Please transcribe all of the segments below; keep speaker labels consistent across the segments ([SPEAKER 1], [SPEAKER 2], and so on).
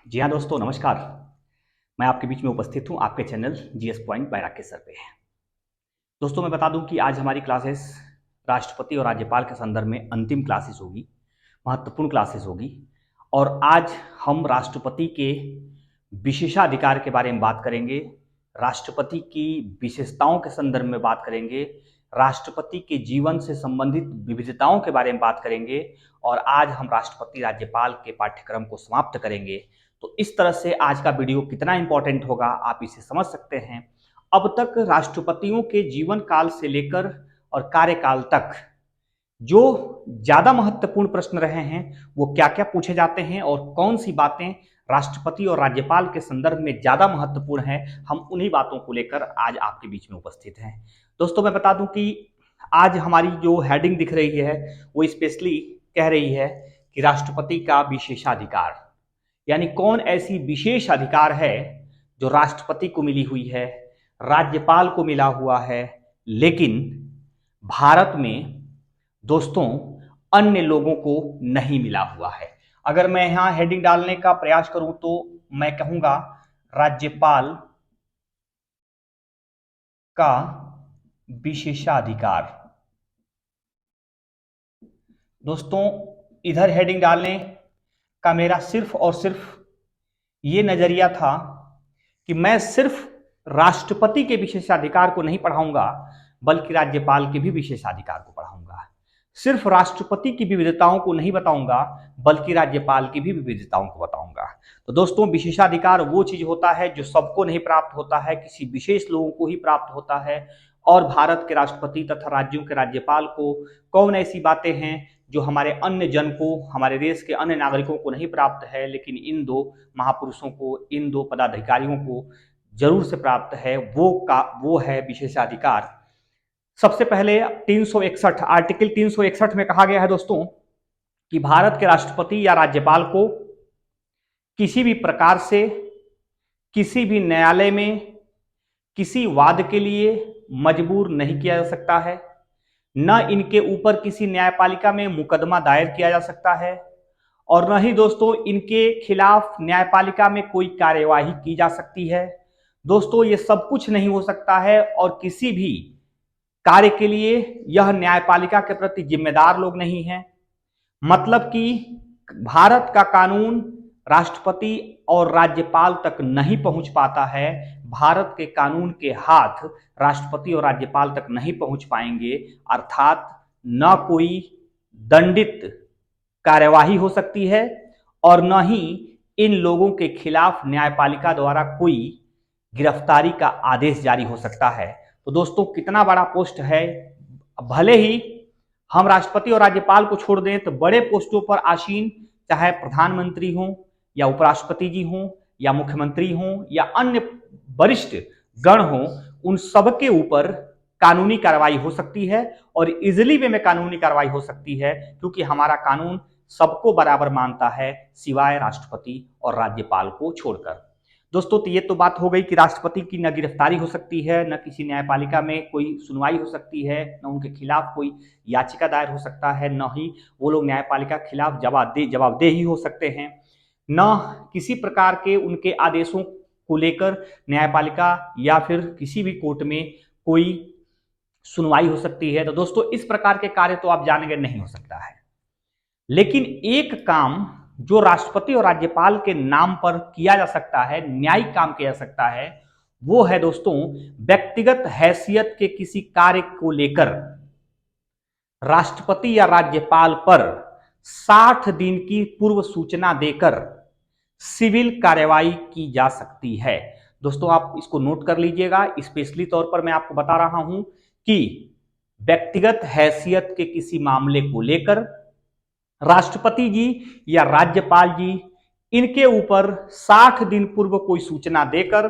[SPEAKER 1] जी हाँ दोस्तों, नमस्कार। मैं आपके बीच में उपस्थित हूँ आपके channel GS point by Rakesh sir पे। दोस्तों मैं बता दूं कि आज हमारी क्लासेस राष्ट्रपति और राज्यपाल के संदर्भ में अंतिम क्लासेस होगी, महत्वपूर्ण क्लासेस होगी। और आज हम राष्ट्रपति के विशेषाधिकार के बारे में बात करेंगे, राष्ट्रपति की विशेषताओं के संदर्भ में बात करेंगे, राष्ट्रपति के जीवन से संबंधित विविधताओं के बारे में बात करेंगे और आज हम राष्ट्रपति राज्यपाल के पाठ्यक्रम को समाप्त करेंगे। तो इस तरह से आज का वीडियो कितना इंपॉर्टेंट होगा आप इसे समझ सकते हैं। अब तक राष्ट्रपतियों के जीवन काल से लेकर और कार्यकाल तक जो ज्यादा महत्वपूर्ण प्रश्न रहे हैं वो क्या क्या पूछे जाते हैं और कौन सी बातें राष्ट्रपति और राज्यपाल के संदर्भ में ज्यादा महत्वपूर्ण है, हम उन्हीं बातों को लेकर आज आपके बीच में उपस्थित हैं। दोस्तों मैं बता दूं कि आज हमारी जो हेडिंग दिख रही है वो स्पेशली कह रही है कि राष्ट्रपति का विशेषाधिकार, यानी कौन ऐसी विशेष अधिकार है जो राष्ट्रपति को मिली हुई है, राज्यपाल को मिला हुआ है, लेकिन भारत में दोस्तों अन्य लोगों को नहीं मिला हुआ है। अगर मैं यहां हेडिंग डालने का प्रयास करूं तो मैं कहूंगा राज्यपाल का विशेषाधिकार। दोस्तों इधर हेडिंग डालने का मेरा सिर्फ और सिर्फ ये नजरिया था कि मैं सिर्फ राष्ट्रपति के विशेषाधिकार को नहीं पढ़ाऊंगा बल्कि राज्यपाल के भी विशेषाधिकार को पढ़ाऊंगा। सिर्फ राष्ट्रपति की विविधताओं को नहीं बताऊंगा बल्कि राज्यपाल की भी विविधताओं को बताऊंगा। तो दोस्तों विशेषाधिकार वो चीज होता है जो सबको नहीं प्राप्त होता है, किसी विशेष लोगों को ही प्राप्त होता है। और भारत के राष्ट्रपति तथा राज्यों के राज्यपाल को कौन ऐसी बातें हैं जो हमारे अन्य जन को, हमारे देश के अन्य नागरिकों को नहीं प्राप्त है, लेकिन इन दो महापुरुषों को, इन दो पदाधिकारियों को जरूर से प्राप्त है, वो है विशेषाधिकार। सबसे पहले 361 आर्टिकल 361 में कहा गया है दोस्तों कि भारत के राष्ट्रपति या राज्यपाल को किसी भी प्रकार से किसी भी न्यायालय में किसी वाद के लिए मजबूर नहीं किया जा सकता है, न इनके ऊपर किसी न्यायपालिका में मुकदमा दायर किया जा सकता है और न ही दोस्तों इनके खिलाफ न्यायपालिका में कोई कार्यवाही की जा सकती है। दोस्तों ये सब कुछ नहीं हो सकता है और किसी भी कार्य के लिए यह न्यायपालिका के प्रति जिम्मेदार लोग नहीं हैं। मतलब कि भारत का कानून राष्ट्रपति और राज्यपाल तक नहीं पहुंच पाता है, भारत के कानून के हाथ राष्ट्रपति और राज्यपाल तक नहीं पहुंच पाएंगे, अर्थात न कोई दंडित कार्यवाही हो सकती है और न ही इन लोगों के खिलाफ न्यायपालिका द्वारा कोई गिरफ्तारी का आदेश जारी हो सकता है। तो दोस्तों कितना बड़ा पोस्ट है। भले ही हम राष्ट्रपति और राज्यपाल को छोड़ दें तो बड़े पोस्टों पर आसीन चाहे प्रधानमंत्री हों या उपराष्ट्रपति जी हों या मुख्यमंत्री हों या अन्य वरिष्ठ गण हों, उन सबके ऊपर कानूनी कार्रवाई हो सकती है और इजिली वे में कानूनी कार्रवाई हो सकती है, क्योंकि हमारा कानून सबको बराबर मानता है सिवाय राष्ट्रपति और राज्यपाल को छोड़कर। दोस्तों तो ये तो बात हो गई कि राष्ट्रपति की न गिरफ्तारी हो सकती है, न किसी न्यायपालिका में कोई सुनवाई हो सकती है, न उनके खिलाफ कोई याचिका दायर हो सकता है, न ही वो लोग न्यायपालिका के खिलाफ जवाबदेही हो सकते हैं, न किसी प्रकार के उनके आदेशों को लेकर न्यायपालिका या फिर किसी भी कोर्ट में कोई सुनवाई हो सकती है। तो दोस्तों इस प्रकार के कार्य तो आप जानेंगे नहीं हो सकता है। लेकिन एक काम जो राष्ट्रपति और राज्यपाल के नाम पर किया जा सकता है, न्यायिक काम किया जा सकता है, वो है दोस्तों व्यक्तिगत हैसियत के किसी कार्य को लेकर राष्ट्रपति या राज्यपाल पर 60 दिन की पूर्व सूचना देकर सिविल कार्रवाई की जा सकती है। दोस्तों आप इसको नोट कर लीजिएगा, स्पेशली तौर पर मैं आपको बता रहा हूं कि व्यक्तिगत हैसियत के किसी मामले को लेकर राष्ट्रपति जी या राज्यपाल जी इनके ऊपर 60 दिन पूर्व कोई सूचना देकर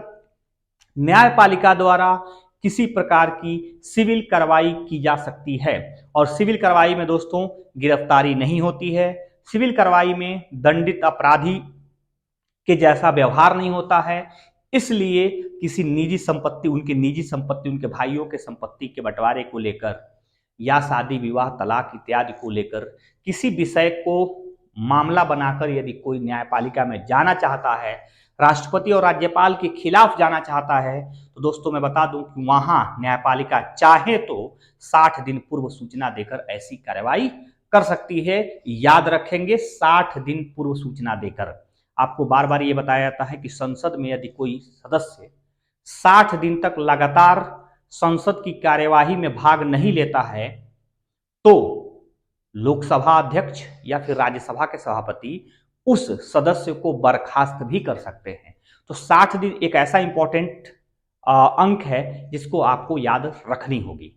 [SPEAKER 1] न्यायपालिका द्वारा किसी प्रकार की सिविल कार्रवाई की जा सकती है। और सिविल कार्रवाई में दोस्तों गिरफ्तारी नहीं होती है, सिविल कार्रवाई में दंडित अपराधी के जैसा व्यवहार नहीं होता है, इसलिए किसी निजी संपत्ति, उनके भाइयों के संपत्ति के बंटवारे को लेकर या शादी विवाह तलाक इत्यादि को लेकर किसी विषय को मामला बनाकर यदि कोई न्यायपालिका में जाना चाहता है, राष्ट्रपति और राज्यपाल के खिलाफ जाना चाहता है, तो दोस्तों मैं बता दूं कि वहां न्यायपालिका चाहे तो 60 दिन पूर्व सूचना देकर ऐसी कार्रवाई कर सकती है। याद रखेंगे, 60 दिन पूर्व सूचना देकर। आपको बार बार ये बताया जाता है कि संसद में यदि कोई सदस्य 60 दिन तक लगातार संसद की कार्यवाही में भाग नहीं लेता है तो लोकसभा अध्यक्ष या फिर राज्यसभा के सभापति उस सदस्य को बर्खास्त भी कर सकते हैं। तो 60 दिन एक ऐसा इंपॉर्टेंट अंक है जिसको आपको याद रखनी होगी।